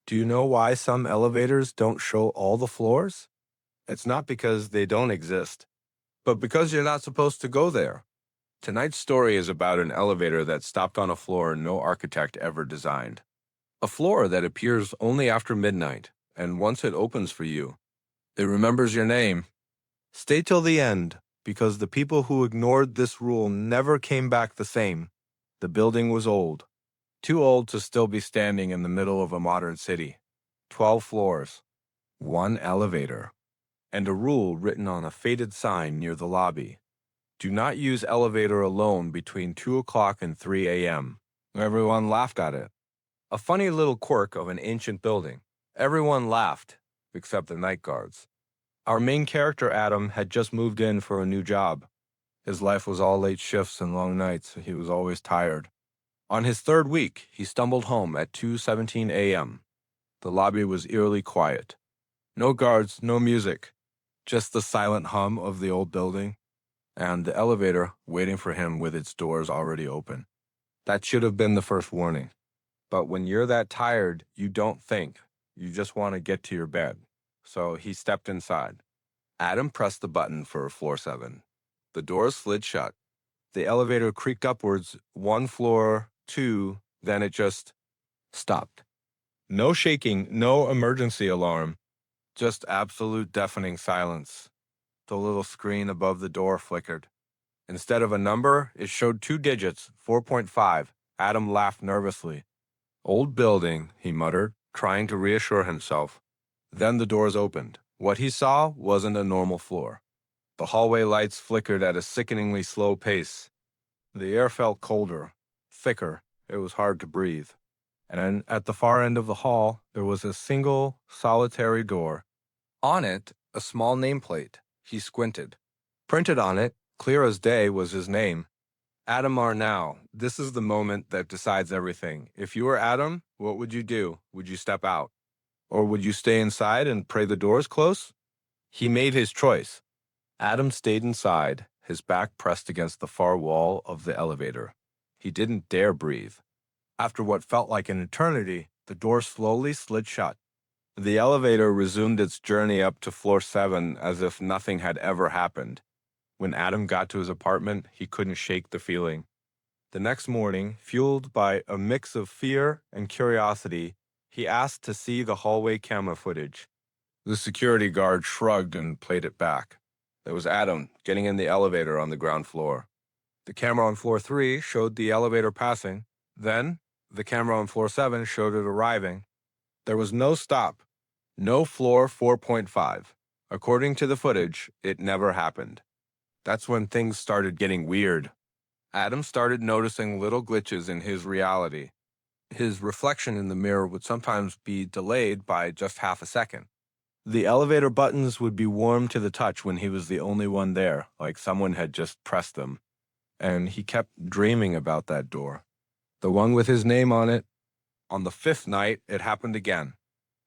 Do you know why some elevators don't show all the floors? It's not because they don't exist, but because you're not supposed to go there. Tonight's story is about an elevator that stopped on a floor no architect ever designed. A floor that appears only after midnight, and once it opens for you, it remembers your name. Stay till the end, because the people who ignored this rule never came back the same. The building was old, too old to still be standing in the middle of a modern city. 12 floors, one elevator, and a rule written on a faded sign near the lobby. Do not use elevator alone between 2 o'clock and 3 a.m. Everyone laughed at it. A funny little quirk of an ancient building. Everyone laughed, except the night guards. Our main character, Adam, had just moved in for a new job. His life was all late shifts and long nights. He was always tired. On his third week, he stumbled home at 2:17 a.m. The lobby was eerily quiet. No guards, no music, just the silent hum of the old building, and the elevator waiting for him with its doors already open. That should have been the first warning. But when you're that tired, you don't think. You just want to get to your bed. So he stepped inside. Adam pressed the button for floor 7. The doors slid shut. The elevator creaked upwards, one floor, two, then it just stopped. No shaking, no emergency alarm, just absolute deafening silence. The little screen above the door flickered. Instead of a number, it showed 2 digits, 4.5. Adam laughed nervously. Old building, he muttered, trying to reassure himself. Then the doors opened. What he saw wasn't a normal floor. The hallway lights flickered at a sickeningly slow pace. The air felt colder, thicker. It was hard to breathe. And at the far end of the hall, there was a single, solitary door. On it, a small nameplate. He squinted. Printed on it, clear as day, was his name. Adam Arnau. This is the moment that decides everything. If you were Adam, what would you do? Would you step out? Or would you stay inside and pray the doors close? He made his choice. Adam stayed inside, his back pressed against the far wall of the elevator. He didn't dare breathe. After what felt like an eternity, the door slowly slid shut. The elevator resumed its journey up to floor 7 as if nothing had ever happened. When Adam got to his apartment, he couldn't shake the feeling. The next morning, fueled by a mix of fear and curiosity, he asked to see the hallway camera footage. The security guard shrugged and played it back. There was Adam getting in the elevator on the ground floor. The camera on floor 3 showed the elevator passing. Then, the camera on floor 7 showed it arriving. There was no stop. No floor 4.5. According to the footage, it never happened. That's when things started getting weird. Adam started noticing little glitches in his reality. His reflection in the mirror would sometimes be delayed by just half a second. The elevator buttons would be warm to the touch when he was the only one there, like someone had just pressed them. And he kept dreaming about that door. The one with his name on it. On the 5th night, it happened again.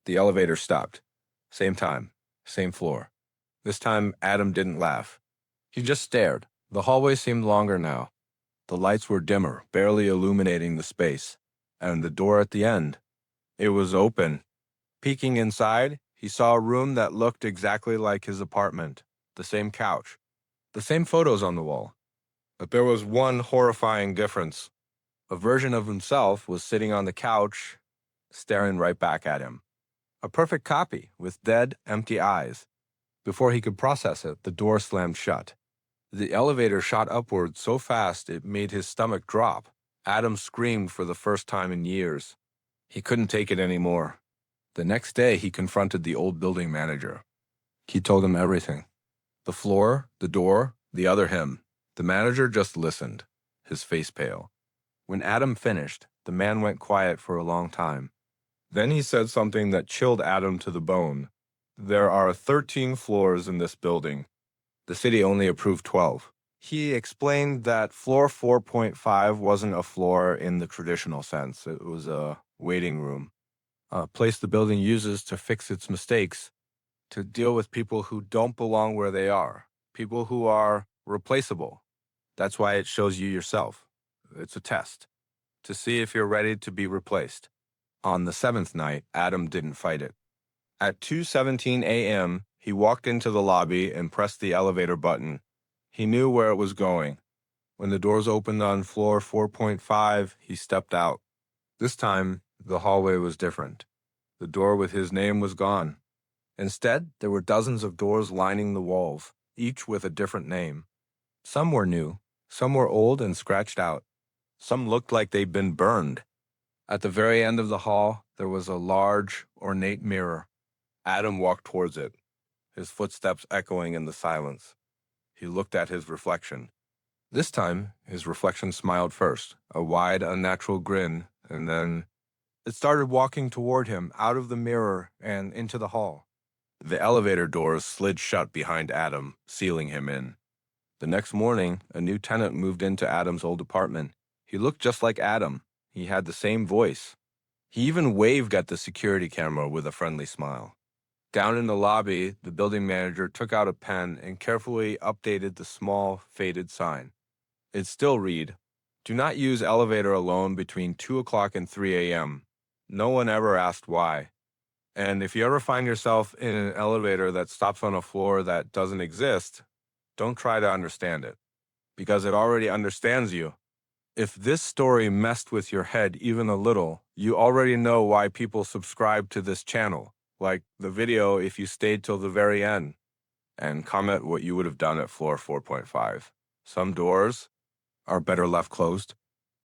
The elevator stopped. Same time, same floor. This time, Adam didn't laugh. He just stared. The hallway seemed longer now. The lights were dimmer, barely illuminating the space. And the door at the end, it was open. Peeking inside, he saw a room that looked exactly like his apartment. The same couch. The same photos on the wall. But there was one horrifying difference. A version of himself was sitting on the couch, staring right back at him. A perfect copy, with dead, empty eyes. Before he could process it, the door slammed shut. The elevator shot upward so fast it made his stomach drop. Adam screamed for the first time in years. He couldn't take it anymore. The next day, he confronted the old building manager. He told him everything. The floor, the door, the other him. The manager just listened, his face pale. When Adam finished, the man went quiet for a long time. Then he said something that chilled Adam to the bone. There are 13 floors in this building. The city only approved 12. He explained that floor 4.5 wasn't a floor in the traditional sense. It was a waiting room, a place the building uses to fix its mistakes, to deal with people who don't belong where they are, people who are replaceable. That's why it shows you yourself. It's a test, to see if you're ready to be replaced. On the seventh night, Adam didn't fight it. At 2:17 a.m., he walked into the lobby and pressed the elevator button. He knew where it was going. When the doors opened on floor 4.5, he stepped out. This time, the hallway was different. The door with his name was gone. Instead, there were dozens of doors lining the walls, each with a different name. Some were new, some were old and scratched out. Some looked like they'd been burned. At the very end of the hall, there was a large, ornate mirror. Adam walked towards it, his footsteps echoing in the silence. He looked at his reflection. This time, his reflection smiled first, a wide, unnatural grin, and then it started walking toward him out of the mirror and into the hall. The elevator doors slid shut behind Adam, sealing him in. The next morning, a new tenant moved into Adam's old apartment. He looked just like Adam. He had the same voice. He even waved at the security camera with a friendly smile. Down in the lobby, the building manager took out a pen and carefully updated the small, faded sign. It still read, "Do not use elevator alone between 2 o'clock and 3 a.m. No one ever asked why. And if you ever find yourself in an elevator that stops on a floor that doesn't exist, don't try to understand it, because it already understands you." If this story messed with your head even a little, you already know why people subscribe to this channel. Like the video if you stayed till the very end. And comment what you would have done at floor 4.5. Some doors are better left closed.